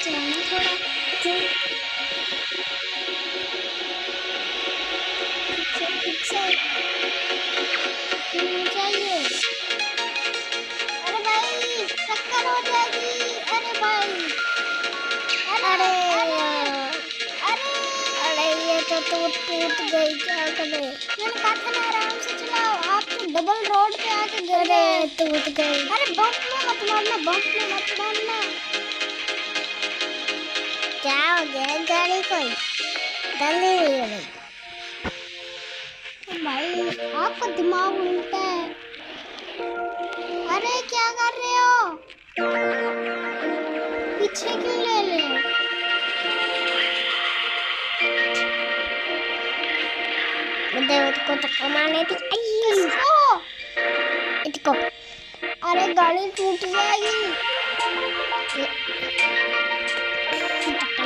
चलाना थोड़ा। ठीक से चाहिए। अरे भाई टक्कर हो जाएगी। अरे भाई अरे अरे ये तो टूट गई। क्या करें? मैंने कहा था ना आराम से चलाओ। आप तो डबल रोड पे आके गिर गए। टूट गई। अरे बम्प में मत मारना, बम्प में मत मारना। क्या हो गया गाड़ी कोई डल रही है भाई? आपका दिमाग उल्टा है। अरे क्या कर रहे हो? पीछे क्यों ले रहे हो? मुझे उसको तो कमाने थी। इसको अरे गाड़ी टूट जाएगी।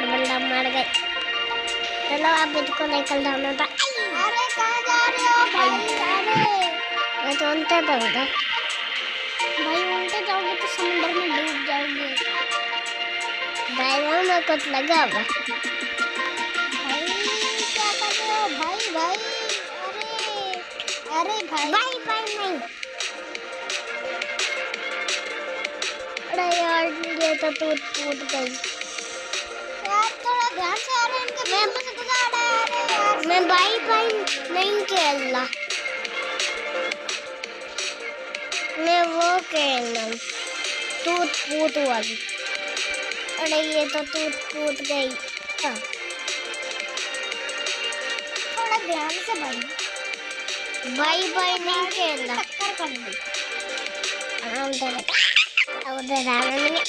बंदा मर गए। चलो आप इसको लेकर जाना था। अरे कहाँ जा रहे हो भाई? अरे मैं तो उल्टे जाऊंगा भाई। उल्टे जाओगे तो समुद्र में डूब जाओगे भाई। में कुछ लगा हुआ भाई। क्या कर रहे हो भाई? भाई अरे भाई भाई नहीं। अरे यार ये तो टूट गई यार। थोड़ा ध्यान से आ रहे हैं इनके बीच में से गुजर रहा है। अरे यार मैं भाई नहीं खेलना। मैं वो खेलना टूट वाली। अरे ये तो टूट गई। थोड़ा ध्यान से भाई नहीं खेलना। टक्कर कर दी। उधर आने में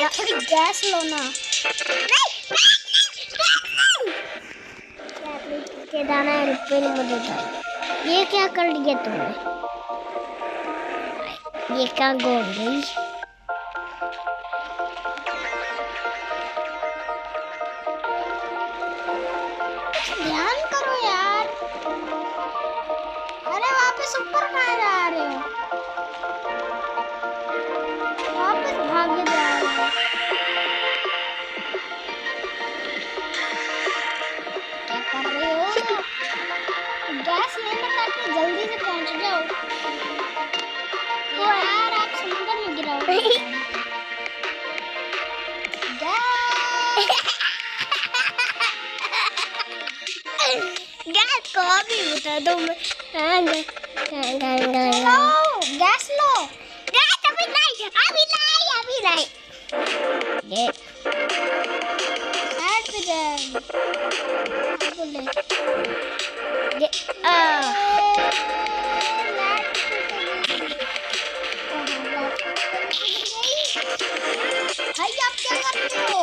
थोड़ी गैस लो ना। के दाना मुझे तो ये क्या कर लिया तुमने? ये क्या गोल गई? ध्यान करो यार। अरे वापस ऊपर कहाँ जा रहे हो? वापस भागे जा रहे हो। क्या कर रहे हो? गैस लेने ताकि जल्दी से पहुंच जाओ। यार आप समुद्र में गिराओगे। गैस को अभी बता दो। गैस लो। गैस अभी नहीं। ये साइड पे जाए। बोले ये भाई आप क्या कर रहे हो?